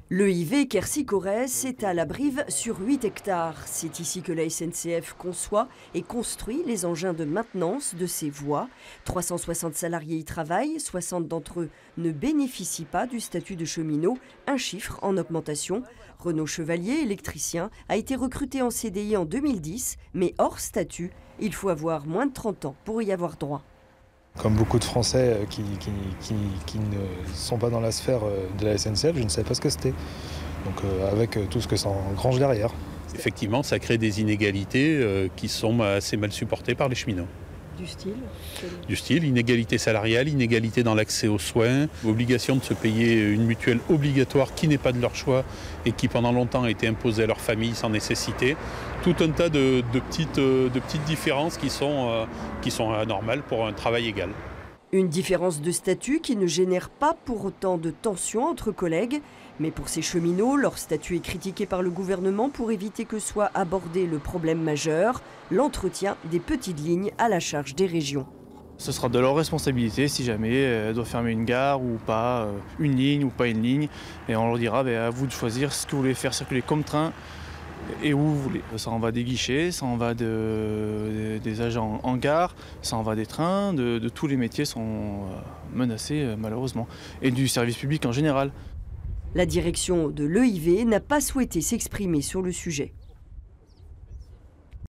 L'EIV Quercy-Corrèze étale à Brive sur 8 hectares. C'est ici que la SNCF conçoit et construit les engins de maintenance de ses voies. 360 salariés y travaillent, 60 d'entre eux ne bénéficient pas du statut de cheminot, un chiffre en augmentation. Renaud Chevalier, électricien, a été recruté en CDI en 2010, mais hors statut. Il faut avoir moins de 30 ans pour y avoir droit. Comme beaucoup de Français qui ne sont pas dans la sphère de la SNCF, je ne savais pas ce que c'était. Donc avec tout ce que ça engrange derrière. Effectivement, ça crée des inégalités qui sont assez mal supportées par les cheminots. Du style Du style, inégalité salariale, inégalité dans l'accès aux soins, obligation de se payer une mutuelle obligatoire qui n'est pas de leur choix et qui pendant longtemps a été imposée à leur famille sans nécessité. Tout un tas de petites différences qui sont anormales pour un travail égal. Une différence de statut qui ne génère pas pour autant de tensions entre collègues. Mais pour ces cheminots, leur statut est critiqué par le gouvernement pour éviter que soit abordé le problème majeur, l'entretien des petites lignes à la charge des régions. Ce sera de leur responsabilité si jamais elle doit fermer une gare ou pas, une ligne ou pas une ligne. Et on leur dira à vous de choisir ce que vous voulez faire circuler comme train et où vous voulez. Ça en va des guichets, ça en va des agents en gare, ça en va des trains, de tous les métiers sont menacés malheureusement. Et du service public en général. La direction de l'EIV n'a pas souhaité s'exprimer sur le sujet.